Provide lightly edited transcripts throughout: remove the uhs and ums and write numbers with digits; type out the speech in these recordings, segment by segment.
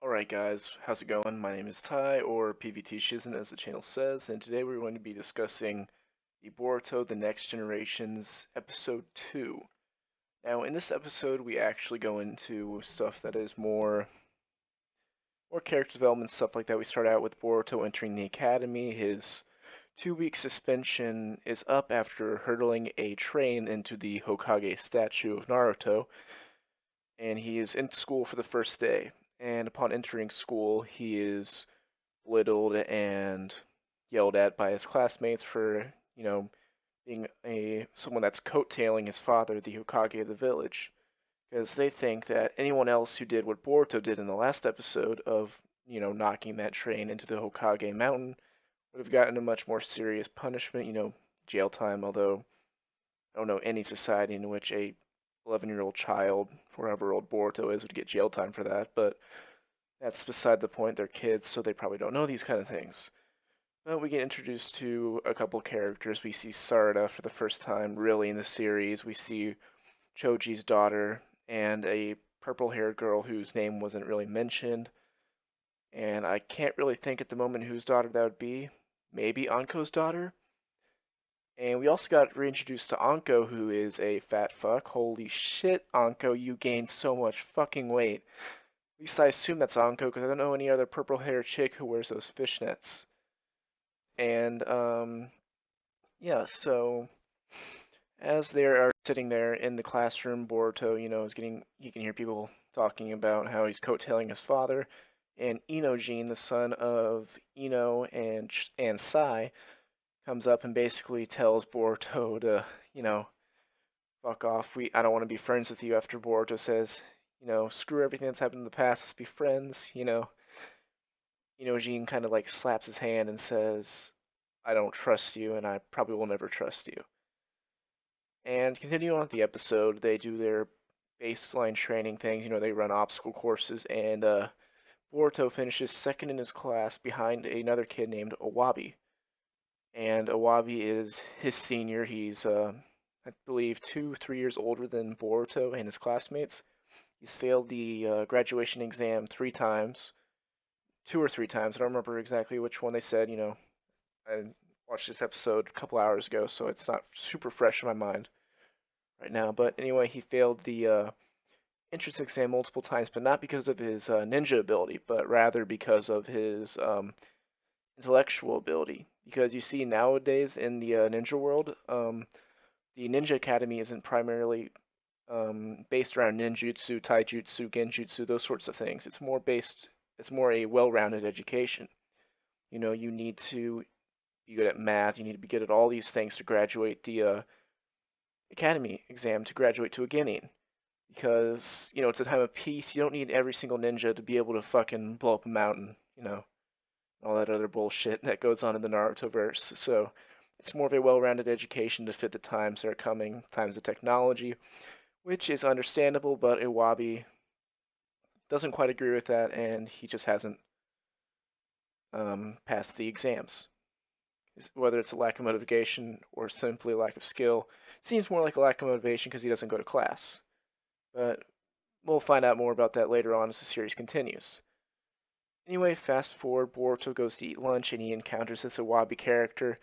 Alright guys, how's it going? My name is Ty, or PVT Shizen as the channel says, and today we're going to be discussing the Boruto The Next Generations Episode 2. Now in this episode we actually go into stuff that is more character development, stuff like that. We start out with Boruto entering the academy. His 2-week suspension is up after hurtling a train into the Hokage statue of Naruto, and he is in school for the first day. And upon entering school, he is belittled and yelled at by his classmates for, being someone that's coattailing his father, the Hokage of the village, because they think that anyone else who did what Boruto did in the last episode of, knocking that train into the Hokage mountain would have gotten a much more serious punishment, jail time, although I don't know any society in which a 11-year-old child, however old Boruto is, would get jail time for that, but that's beside the point. They're kids, so they probably don't know these kind of things. But we get introduced to a couple characters. We see Sarada for the first time, really, in the series. We see Choji's daughter and a purple-haired girl whose name wasn't really mentioned. And I can't really think at the moment whose daughter that would be. Maybe Anko's daughter? And we also got reintroduced to Anko, who is a fat fuck. Holy shit, Anko, you gained so much fucking weight. At least I assume that's Anko, because I don't know any other purple-haired chick who wears those fishnets. And, yeah, so as they are sitting there in the classroom, Boruto, he can hear people talking about how he's coattailing his father, and Inojin, the son of Ino and Sai, comes up and basically tells Boruto to, fuck off. I don't want to be friends with you after Boruto says, screw everything that's happened in the past, let's be friends, Inojin kind of like slaps his hand and says, I don't trust you, and I probably will never trust you. And continuing on with the episode, they do their baseline training things. They run obstacle courses, and Boruto finishes second in his class behind another kid named Owabi. And Owabi is his senior. He's, I believe, 3 years older than Boruto and his classmates. He's failed the graduation exam 3 times, 2 or 3 times. I don't remember exactly which one they said. I watched this episode a couple hours ago, so it's not super fresh in my mind right now. But anyway, he failed the entrance exam multiple times, but not because of his ninja ability, but rather because of his intellectual ability. Because you see, nowadays in the ninja world, the Ninja Academy isn't primarily based around ninjutsu, taijutsu, genjutsu, those sorts of things. It's more a well-rounded education. You need to be good at math, you need to be good at all these things to graduate the academy exam, to graduate to a genin. Because, it's a time of peace, you don't need every single ninja to be able to fucking blow up a mountain, all that other bullshit that goes on in the Naruto verse. So it's more of a well-rounded education to fit the times that are coming, times of technology, which is understandable, but Iwabi doesn't quite agree with that, and he just hasn't passed the exams. Whether it's a lack of motivation or simply a lack of skill, it seems more like a lack of motivation because he doesn't go to class. But we'll find out more about that later on as the series continues. Anyway, fast forward, Boruto goes to eat lunch and he encounters this Iwabi character.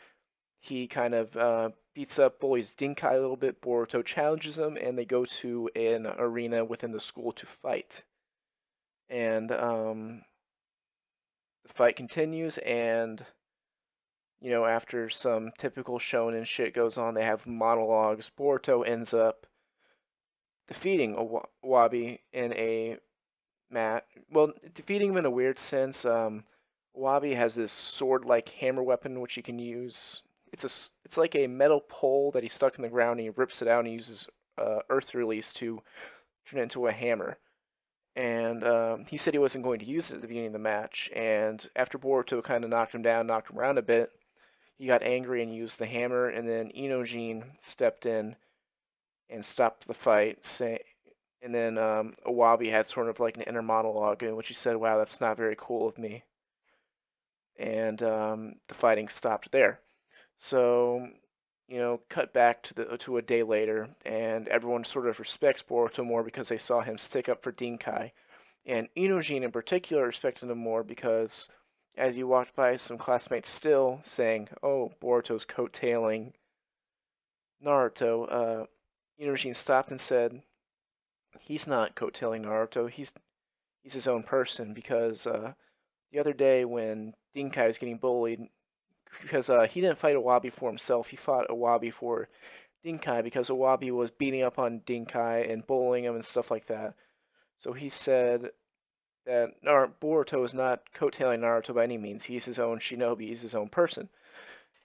He kind of beats up, bullies Dinkai a little bit. Boruto challenges him, and they go to an arena within the school to fight. And the fight continues, and after some typical shonen shit goes on, they have monologues. Boruto ends up defeating Wabi in a well, defeating him in a weird sense. Wabi has this sword-like hammer weapon which he can use. It's like a metal pole that he stuck in the ground, and he rips it out and he uses earth release to turn it into a hammer. And he said he wasn't going to use it at the beginning of the match. And after Boruto kind of knocked him down, knocked him around a bit, he got angry and used the hammer. And then Inojin stepped in and stopped the fight. And then Awabi had sort of like an inner monologue in which he said, "Wow, that's not very cool of me." And the fighting stopped there. So, cut back to a day later, and everyone sort of respects Boruto more because they saw him stick up for Dinkai. And Inojin in particular respected him more because as you walked by some classmates still saying, "Oh, Boruto's coattailing Naruto," Inojin stopped and said, "He's not coattailing Naruto. He's his own person." Because the other day when Dinkai was getting bullied, because he didn't fight Awabi for himself, he fought Awabi for Dinkai because Awabi was beating up on Dinkai and bullying him and stuff like that. So he said that Boruto is not coattailing Naruto by any means. He's his own shinobi, he's his own person.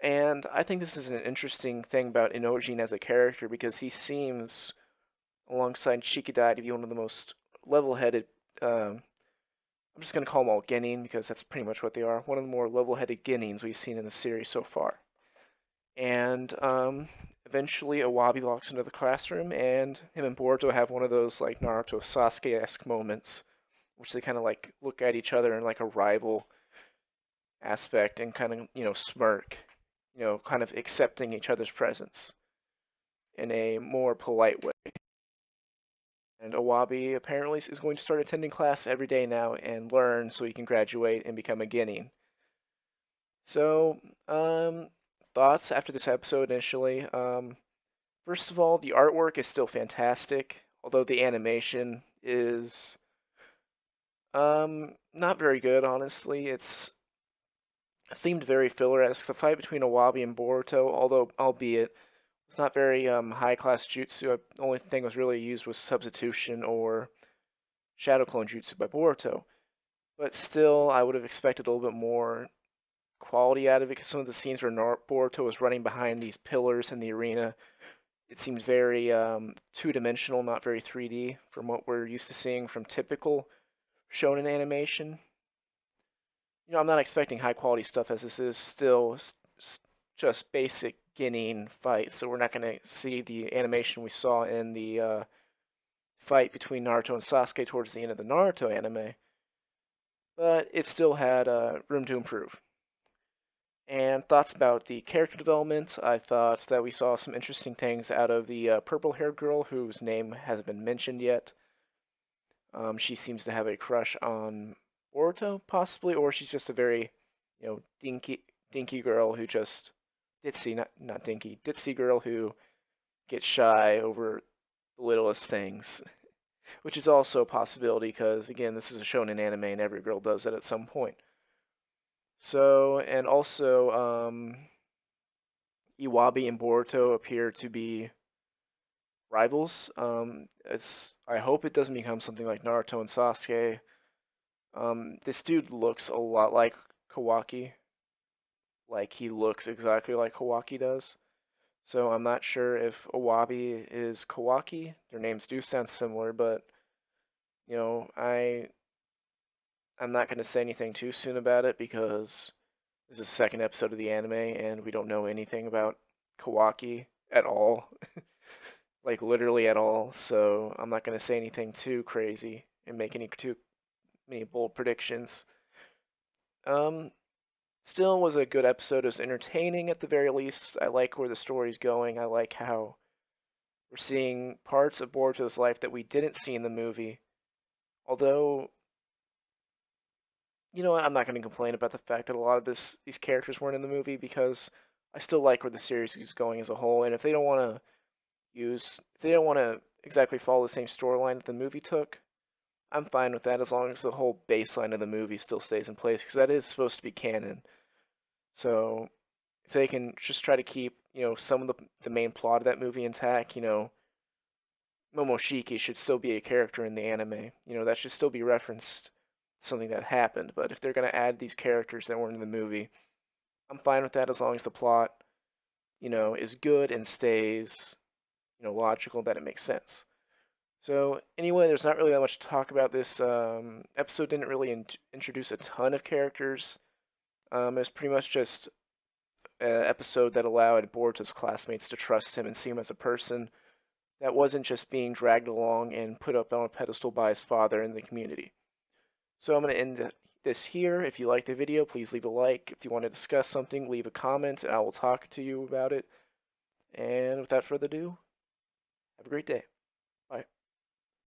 And I think this is an interesting thing about Inojin as a character because he seems, alongside Shikidai, to be one of the most level-headed. I'm just going to call them all Genin because that's pretty much what they are. One of the more level-headed Genins we've seen in the series so far. And eventually, Awabi walks into the classroom, and him and Boruto have one of those like Naruto Sasuke-esque moments, which they kind of like look at each other in like a rival aspect and kind of smirk, kind of accepting each other's presence in a more polite way. And Awabi apparently is going to start attending class every day now and learn so he can graduate and become a Genin. So, thoughts after this episode initially. First of all, the artwork is still fantastic, although the animation is not very good, honestly. It seemed very filler-esque. The fight between Awabi and Boruto, although albeit it's not very high-class jutsu. The only thing was really used was substitution or shadow clone jutsu by Boruto. But still, I would have expected a little bit more quality out of it because some of the scenes where Boruto was running behind these pillars in the arena, it seemed very two-dimensional, not very 3D from what we're used to seeing from typical shonen animation. I'm not expecting high-quality stuff as this is still just basic Genin fight, so we're not going to see the animation we saw in the fight between Naruto and Sasuke towards the end of the Naruto anime, but it still had room to improve. And thoughts about the character development, I thought that we saw some interesting things out of the purple-haired girl whose name hasn't been mentioned yet. She seems to have a crush on Boruto, possibly, or she's just a very, dinky girl who just ditzy, not dinky, ditzy girl who gets shy over the littlest things, which is also a possibility because again, this is a shonen anime and every girl does it at some point. So, and also, Iwabi and Boruto appear to be rivals. I hope it doesn't become something like Naruto and Sasuke. This dude looks a lot like Kawaki. Like he looks exactly like Kawaki does. So I'm not sure if Iwabi is Kawaki. Their names do sound similar, but you know, I I'm not gonna say anything too soon about it because this is the second episode of the anime and we don't know anything about Kawaki at all. Like literally at all. So I'm not gonna say anything too crazy and make any too many bold predictions. Um, Still was a good episode. It was entertaining at the very least. I like where the story's going. I like how we're seeing parts of Boruto's life that we didn't see in the movie. Although, you know what, I'm not going to complain about the fact that a lot of these characters weren't in the movie because I still like where the series is going as a whole. And if they don't want to if they don't want to exactly follow the same storyline that the movie took, I'm fine with that as long as the whole baseline of the movie still stays in place because that is supposed to be canon. So if they can just try to keep, some of the main plot of that movie intact, Momoshiki should still be a character in the anime. That should still be referenced something that happened. But if they're gonna add these characters that weren't in the movie, I'm fine with that as long as the plot, is good and stays, logical, that it makes sense. So anyway, there's not really that much to talk about. This episode didn't really introduce a ton of characters. It's pretty much just an episode that allowed Boruto's classmates to trust him and see him as a person that wasn't just being dragged along and put up on a pedestal by his father in the community. So I'm going to end this here. If you liked the video, please leave a like. If you want to discuss something, leave a comment and I will talk to you about it. And without further ado, have a great day.